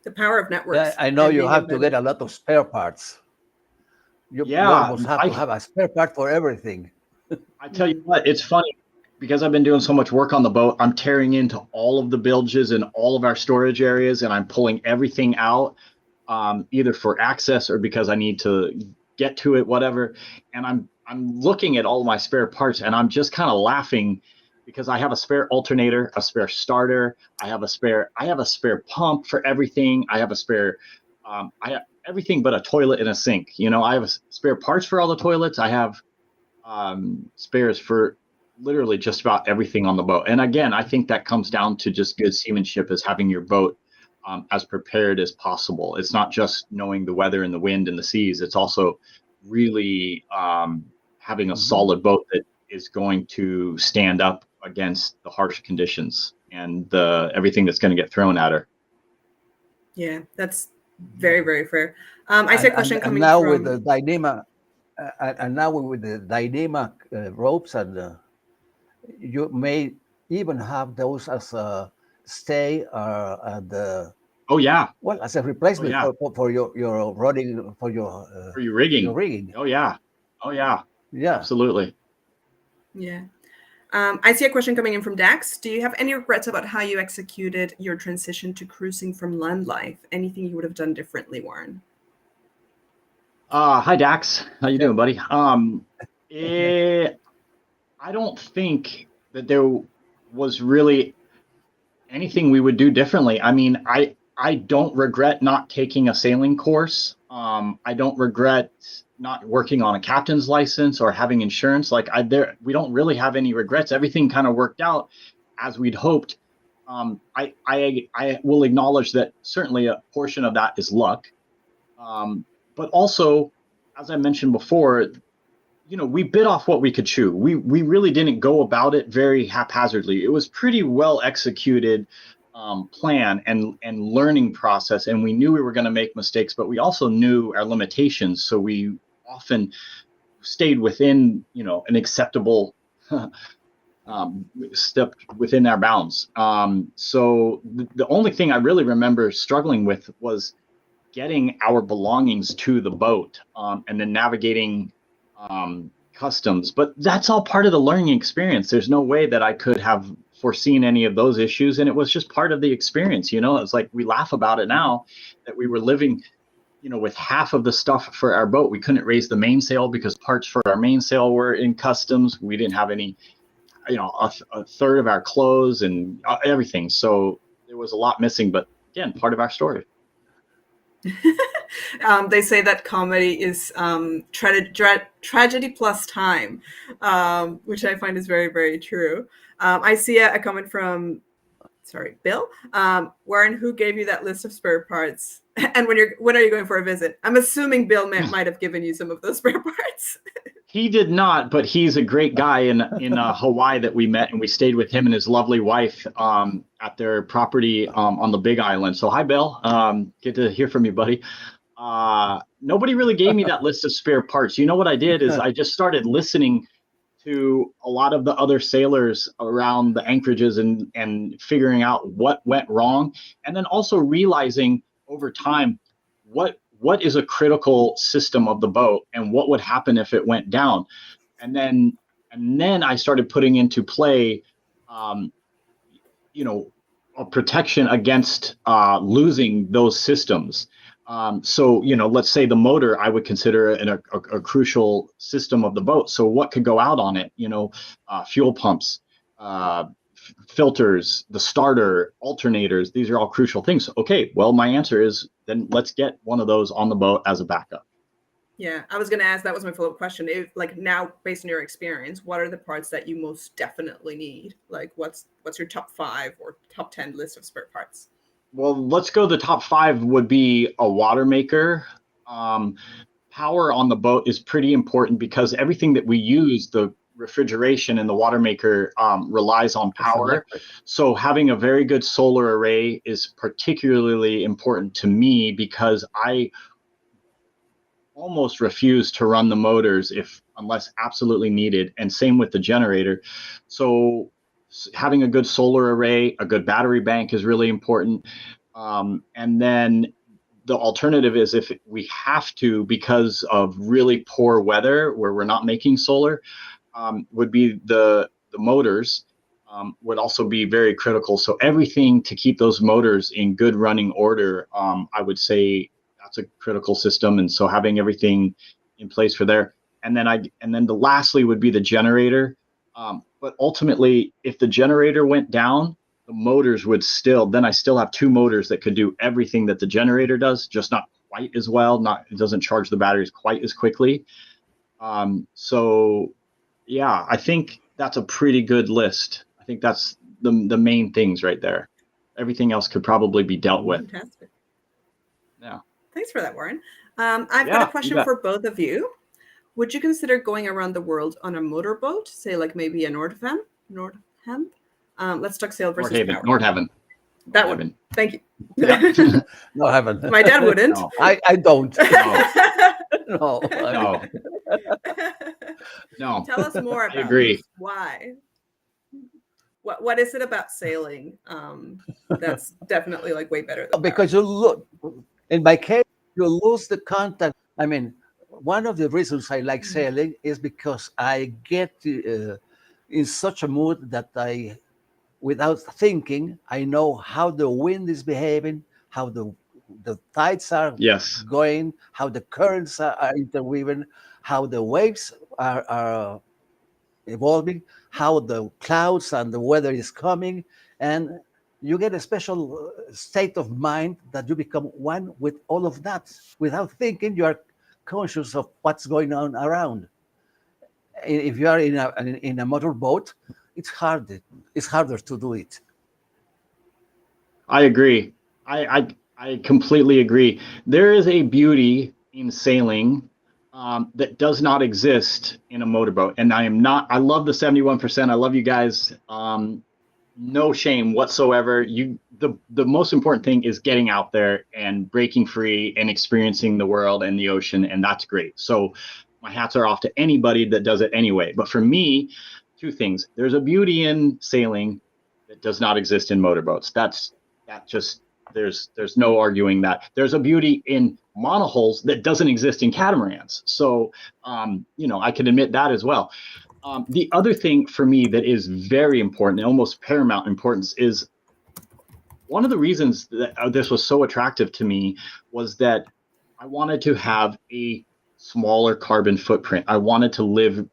The power of networks. Yeah, I know you have to get a lot of spare parts. You almost have to have a spare part for everything. I tell you what, it's funny, because I've been doing so much work on the boat. I'm tearing into all of the bilges and all of our storage areas, and I'm pulling everything out, either for access or because I need to get to it, whatever. And I'm looking at all of my spare parts, and I'm just kind of laughing, because I have a spare alternator, a spare starter, I have a spare pump for everything. I have a spare, I have everything but a toilet and a sink. I have spare parts for all the toilets. I have spares for literally just about everything on the boat. And again, I think that comes down to just good seamanship, is having your boat as prepared as possible. It's not just knowing the weather and the wind and the seas. It's also really having a solid boat that is going to stand up against the harsh conditions and everything that's going to get thrown at her. Yeah, that's very, very fair. I see a question coming now from... with the Dyneema, and now with the Dyneema ropes, and you may even have those as a stay at the... Oh yeah. Well, as a replacement for your running, for your rigging. Your rigging. Oh yeah. Oh yeah. Yeah. Absolutely. Yeah. I see a question coming in from Dax. Do you have any regrets about how you executed your transition to cruising from land life? Anything you would have done differently, Warren? Hi Dax. How you doing, buddy? I don't think that there was really anything we would do differently. I mean, I don't regret not taking a sailing course. I don't regret not working on a captain's license or having insurance. Like we don't really have any regrets. Everything kind of worked out as we'd hoped. I will acknowledge that certainly a portion of that is luck. But also, as I mentioned before, we bit off what we could chew. We really didn't go about it very haphazardly. It was pretty well executed plan and learning process, and we knew we were going to make mistakes, but we also knew our limitations. So we often stayed within, an acceptable step within our bounds. So the only thing I really remember struggling with was getting our belongings to the boat, and then navigating customs. But that's all part of the learning experience. There's no way that I could have foreseen any of those issues, and it was just part of the experience. It's like we laugh about it now that we were living with half of the stuff for our boat. We couldn't raise the mainsail because parts for our mainsail were in customs. We didn't have any, a third of our clothes and everything. So there was a lot missing, but again, part of our story. They say that comedy is tragedy plus time, which I find is very, very true. I see a comment from, Bill. Warren, who gave you that list of spare parts? And when are you going for a visit? I'm assuming Bill might have given you some of those spare parts. He did not, but he's a great guy in Hawaii that we met, and we stayed with him and his lovely wife at their property on the Big Island. So hi, Bill. Good to hear from you, buddy. Nobody really gave me that list of spare parts. What I did is I just started listening to a lot of the other sailors around the anchorages and figuring out what went wrong, and then also realizing over time what is a critical system of the boat and what would happen if it went down. And then I started putting into play, a protection against losing those systems. So, let's say the motor, I would consider a crucial system of the boat. So what could go out on it? Fuel pumps, filters, the starter, alternators, these are all crucial things. Okay, well, my answer is then let's get one of those on the boat as a backup. Yeah, I was going to ask, that was my follow-up question. Now, based on your experience, what are the parts that you most definitely need? Like, what's your top 5 or top 10 list of spare parts? Well, let's go. The top 5 would be a water maker. Power on the boat is pretty important because everything that we use, the refrigeration and the water maker, relies on power. So having a very good solar array is particularly important to me because I almost refuse to run the motors unless absolutely needed, and same with the generator. So having a good solar array, a good battery bank is really important. And then the alternative is if we have to, because of really poor weather where we're not making solar, would be the motors would also be very critical. So everything to keep those motors in good running order, I would say that's a critical system. And so having everything in place for there. And then the lastly would be the generator. But ultimately, if the generator went down, the motors would then I still have 2 motors that could do everything that the generator does, just not quite as well. It doesn't charge the batteries quite as quickly. So yeah, I think that's a pretty good list. I think that's the main things right there. Everything else could probably be dealt with. Fantastic. Yeah. Thanks for that, Warren. I've got a question for both of you. Would you consider going around the world on a motorboat, say like maybe a Nordham? Let's talk sail versus power. Nordhaven. That one. Thank you. Yeah. Nordhaven. My dad wouldn't. No, I don't. No. No. Tell us more about I agree. this. Why? What is it about sailing that's definitely like way better than because you look, in my case, you lose the contact. I mean, one of the reasons I like sailing is because I get in such a mood that without thinking, I know how the wind is behaving, how the tides are going, how the currents are interweaving, how the waves are evolving, how the clouds and the weather is coming, and you get a special state of mind that you become one with all of that. Without thinking, you are conscious of what's going on around. If you are in a motorboat, it's harder to do it. I agree. I completely agree. There is a beauty in sailing that does not exist in a motorboat. And I love the 71%. I love you guys. No shame whatsoever. The most important thing is getting out there and breaking free and experiencing the world and the ocean. And that's great. So my hats are off to anybody that does it anyway. But for me, two things. There's a beauty in sailing that does not exist in motorboats. There's no arguing that. There's a beauty in monohulls that doesn't exist in catamarans. So, I can admit that as well. The other thing for me that is very important, and almost paramount importance, is one of the reasons that this was so attractive to me was that I wanted to have a smaller carbon footprint. I wanted to live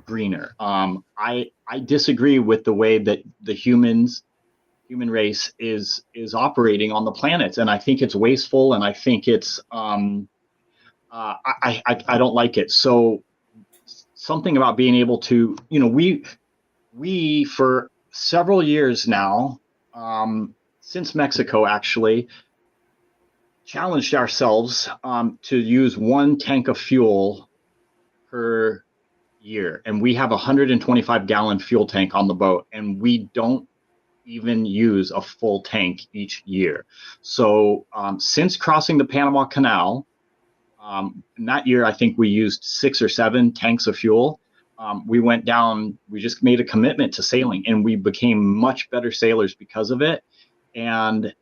greener. I disagree with the way that the human race is operating on the planet, and I think it's wasteful, and I think it's I don't like it. So something about being able to, we for several years now, since Mexico actually, challenged ourselves to use 1 tank of fuel per year, and we have a 125-gallon fuel tank on the boat, and we don't even use a full tank each year. So since crossing the Panama Canal, in that year, I think we used 6 or 7 tanks of fuel. We went down, we just made a commitment to sailing, and we became much better sailors because of it. And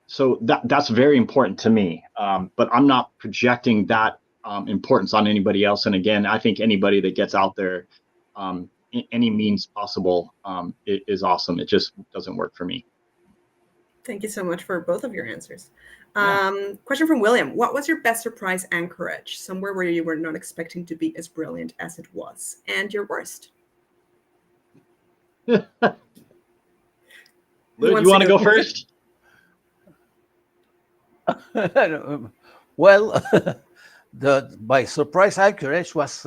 so that's very important to me. But I'm not projecting that importance on anybody else. And again, I think anybody that gets out there, any means possible, is awesome. It just doesn't work for me. Thank you so much for both of your answers. Question from William. What was your best surprise anchorage? Somewhere where you were not expecting to be as brilliant as it was. And your worst? Lou, do you want to go first? Well, my surprise anchorage was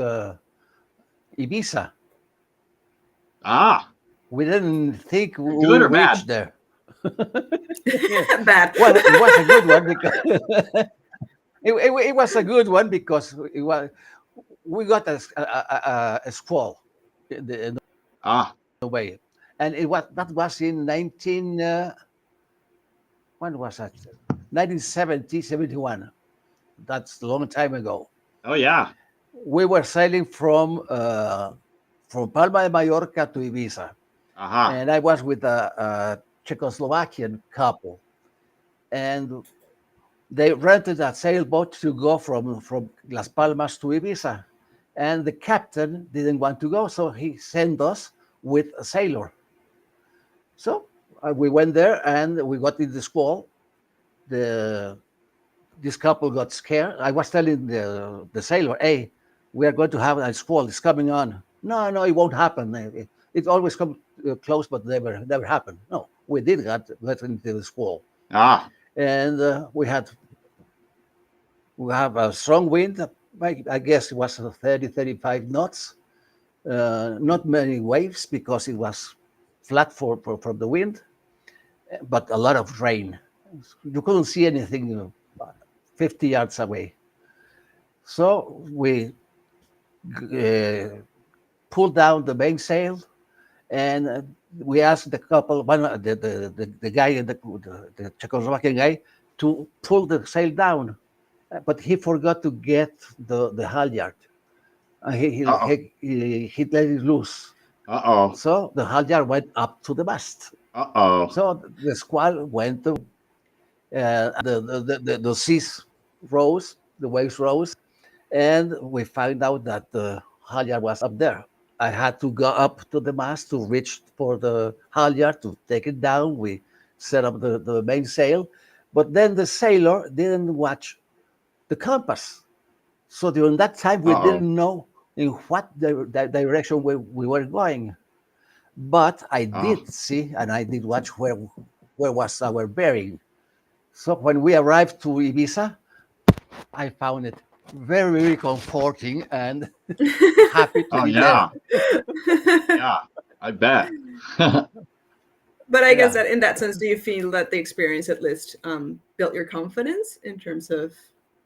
Ibiza. We didn't think we would reach there. Bad. Well, it was a good one because it was a good one because we got a squall in the way, and that was in 1970, 71. That's a long time ago. Oh yeah. We were sailing from Palma de Mallorca to Ibiza, and I was with a Czechoslovakian couple, and they rented a sailboat to go from Las Palmas to Ibiza, and the captain didn't want to go, so he sent us with a sailor. So we went there, and we got in the squall. This couple got scared. I was telling the sailor, "Hey, we are going to have a squall. It's coming on." No, it won't happen. It always comes close, but never happen. No, we did get into the squall. And we have a strong wind. I guess it was 30, 35 knots. Not many waves because it was flat for the wind, but a lot of rain. You couldn't see anything 50 yards away. So we pulled down the mainsail, and we asked the couple, the guy, the Czechoslovakian guy, to pull the sail down, but he forgot to get the halyard. He let it loose. Uh-oh. So the halyard went up to the mast. Uh-oh. So the squall went to the seas rose, the waves rose, and we found out that the halyard was up there. I had to go up to the mast to reach for the halyard to take it down. We set up the mainsail, but then the sailor didn't watch the compass. So during that time, we didn't know in what direction we were going. But I did see and I did watch where was our bearing. So when we arrived to Ibiza, I found it very, very comforting and happy to be there. Yeah, I bet. But I guess that in that sense, do you feel that the experience at least built your confidence in terms of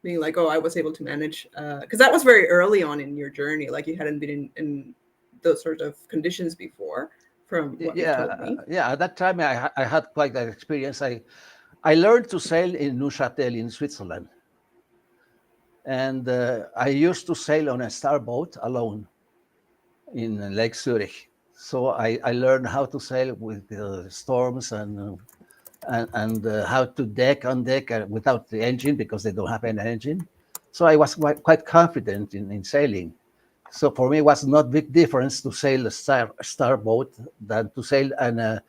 being like, oh, I was able to manage? Because that was very early on in your journey. Like you hadn't been in those sort of conditions before, from what you told me. Yeah, at that time I had quite that experience. I learned to sail in Neuchâtel in Switzerland. And I used to sail on a starboat alone in Lake Zurich. So I learned how to sail with storms and how to deck on deck without the engine because they don't have an engine. So I was quite confident in sailing. So for me, it was not big difference to sail a starboat than to sail I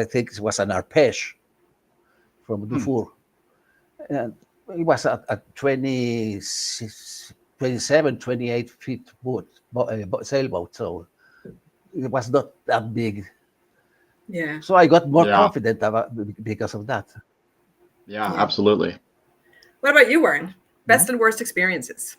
think it was an arpège from Dufour. And it was at 27, 28 feet sailboat. So it was not that big. Yeah. So I got more confident because of that. Yeah, absolutely. What about you, Warren? Best and worst experiences?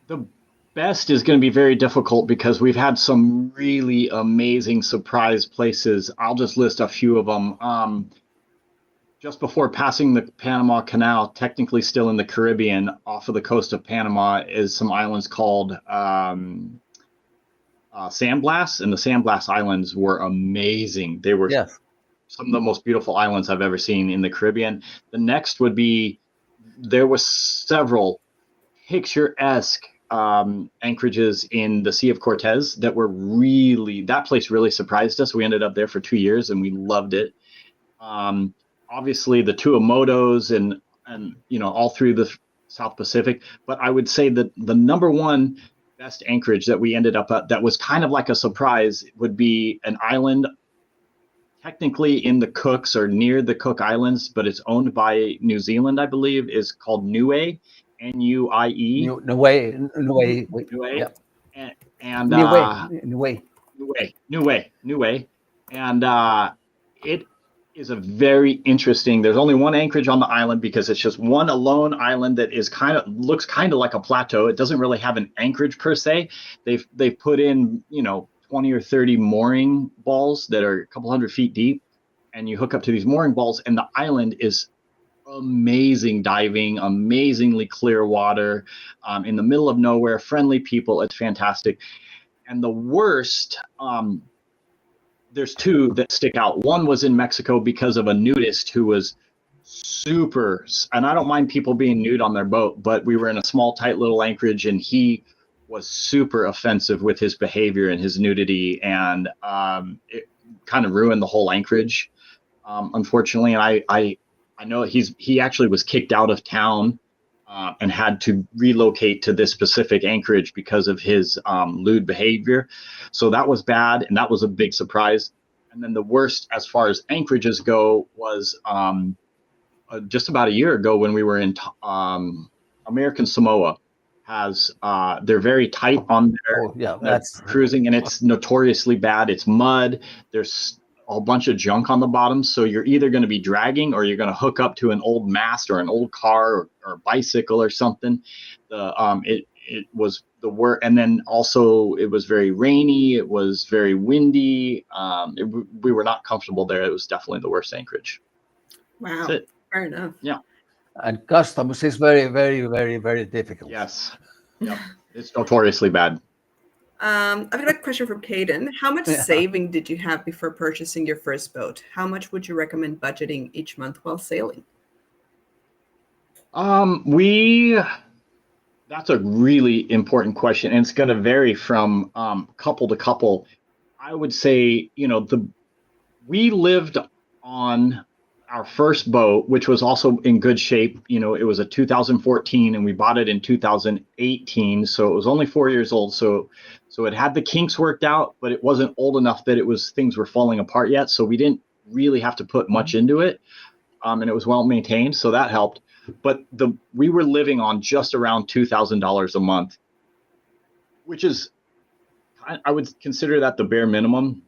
The best is going to be very difficult because we've had some really amazing surprise places. I'll just list a few of them. Just before passing the Panama Canal, technically still in the Caribbean, off of the coast of Panama, is some islands called Sandblast, and the Sandblast Islands were amazing. They were some of the most beautiful islands I've ever seen in the Caribbean. The next would be, there were several picturesque anchorages in the Sea of Cortez that were that place really surprised us. We ended up there for 2 years and we loved it. Obviously the Tuamotus and all through the South Pacific, but I would say that the number one best anchorage that we ended up at that was kind of like a surprise would be an island technically in the Cooks or near the Cook Islands, but it's owned by New Zealand, I believe, is called Niue. Nuie. Niue. Yeah. And Niue. And it is a very interesting. There's only one anchorage on the island because it's just one alone island that is looks kind of like a plateau. It doesn't really have an anchorage per se. They've put in 20 or 30 mooring balls that are a couple hundred feet deep, and you hook up to these mooring balls, and the island is amazing diving, amazingly clear water, in the middle of nowhere, friendly people. It's fantastic. And the worst, there's two that stick out. One was in Mexico because of a nudist who was super, and I don't mind people being nude on their boat, but we were in a small, tight little anchorage, and he was super offensive with his behavior and his nudity, and it kind of ruined the whole anchorage, unfortunately. And I know he actually was kicked out of town and had to relocate to this specific anchorage because of his lewd behavior. So that was bad, and that was a big surprise. And then the worst as far as anchorages go was just about a year ago when we were in American Samoa. They're very tight on their that's cruising, and it's notoriously bad. It's mud. There's a bunch of junk on the bottom. So you're either going to be dragging or you're going to hook up to an old mast or an old car or bicycle or something. It was the work. And then also it was very rainy. It was very windy. We were not comfortable there. It was definitely the worst anchorage. Wow. Fair enough. Yeah. And customs is very, very, very, very difficult. Yes. Yep. It's notoriously bad. I've got a question from Caden. How much saving did you have before purchasing your first boat? How much would you recommend budgeting each month while sailing? That's a really important question, and it's going to vary from couple to couple. I would say, we lived on our first boat, which was also in good shape. It was a 2014 and we bought it in 2018. So it was only 4 years old. So it had the kinks worked out, but it wasn't old enough that things were falling apart yet. So we didn't really have to put much into it. And it was well maintained. So that helped. But we were living on just around $2,000 a month, which is, I would consider that the bare minimum.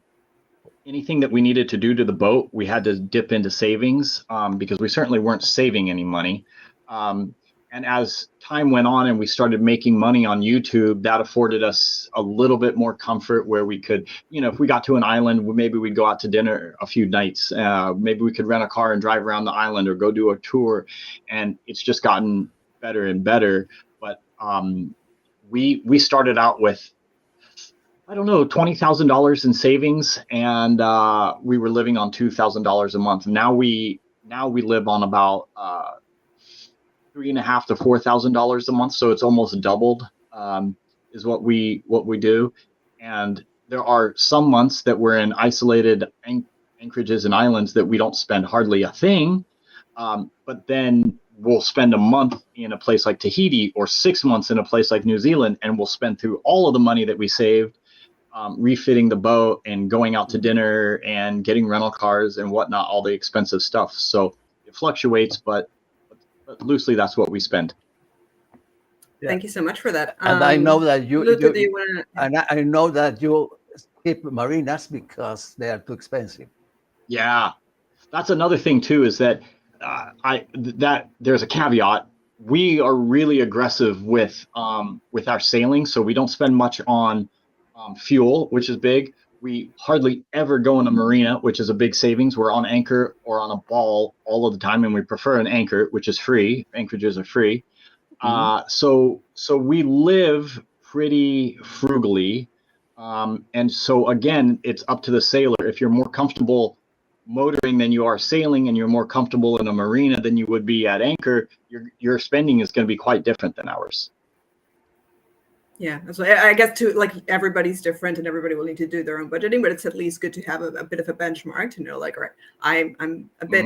Anything that we needed to do to the boat, we had to dip into savings because we certainly weren't saving any money. And as time went on and we started making money on YouTube, that afforded us a little bit more comfort where we could, if we got to an island, maybe we'd go out to dinner a few nights. Maybe we could rent a car and drive around the island or go do a tour. And it's just gotten better and better. But we started out with, I don't know, $20,000 in savings, and we were living on $2,000 a month. Now we live on about $3,500 to $4,000 a month, so it's almost doubled. Is what we do, and there are some months that we're in isolated anchorages and islands that we don't spend hardly a thing, but then we'll spend a month in a place like Tahiti or 6 months in a place like New Zealand, and we'll spend through all of the money that we saved. Refitting the boat and going out to dinner and getting rental cars and whatnot, all the expensive stuff. So it fluctuates, but loosely that's what we spend. Yeah. Thank you so much for that. And I know that I know that you skip marinas because they are too expensive. Yeah, that's another thing too. Is that there's a caveat. We are really aggressive with our sailing, so we don't spend much on fuel, which is big. We hardly ever go in a marina, which is a big savings. We're on anchor or on a ball all of the time, and we prefer an anchor, which is free. Anchorages are free. So we live pretty frugally. And so again, it's up to the sailor. If you're more comfortable motoring than you are sailing, and you're more comfortable in a marina than you would be at anchor, your spending is going to be quite different than ours. Yeah, so I guess everybody's different and everybody will need to do their own budgeting, but it's at least good to have a bit of a benchmark to know, like, all right, I'm a bit,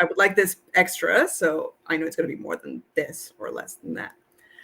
I would like this extra, so I know it's going to be more than this or less than that.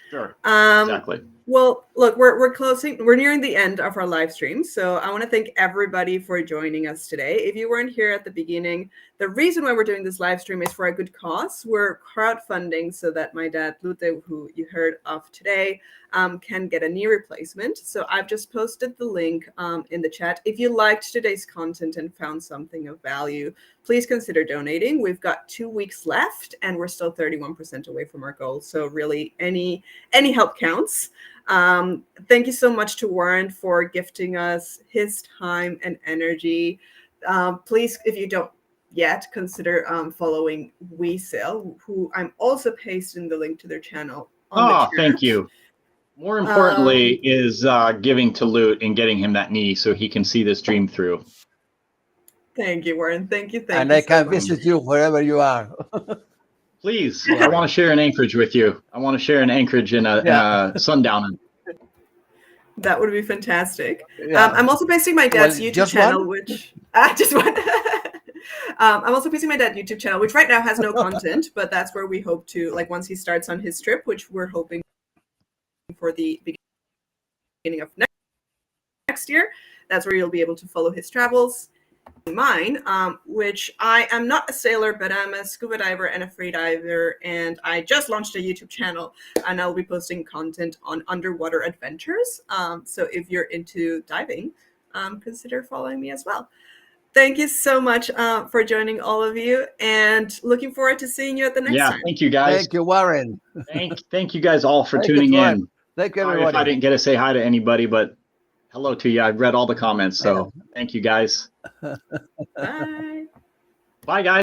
Sure. Exactly. Well, look, we're closing. We're nearing the end of our live stream. So I want to thank everybody for joining us today. If you weren't here at the beginning, the reason why we're doing this live stream is for a good cause. We're crowdfunding so that my dad, Lute, who you heard of today, can get a knee replacement. So I've just posted the link in the chat. If you liked today's content and found something of value, please consider donating. We've got 2 weeks left and we're still 31% away from our goal. So really any help counts. Thank you so much to Warren for gifting us his time and energy. Please, if you don't yet, consider following We Sail, who I'm also pasting the link to their channel on the chat. Thank you. More importantly is giving to Lute and getting him that knee so he can see this dream through. Thank you, Warren. Thank you. And I can visit you wherever you are. Please, yeah. I want to share an anchorage with you. I want to share an anchorage in a sundowner. That would be fantastic. Yeah. I'm also pasting my dad's YouTube channel, which just one. I'm also pasting my dad's YouTube channel, which right now has no content, but that's where we hope to, like, once he starts on his trip, which we're hoping for the beginning of next year. That's where you'll be able to follow his travels. Mine, which I am not a sailor, but I'm a scuba diver and a free diver, and I just launched a YouTube channel, and I'll be posting content on underwater adventures. So if you're into diving, consider following me as well. Thank you so much for joining all of you, and looking forward to seeing you at the next time. Thank you guys. Thank you, Warren. Thank you guys all for tuning in. Thank you, Sorry everybody. if I didn't get to say hi to anybody, but hello to you. I've read all the comments, so thank you guys. Bye. Bye, guys.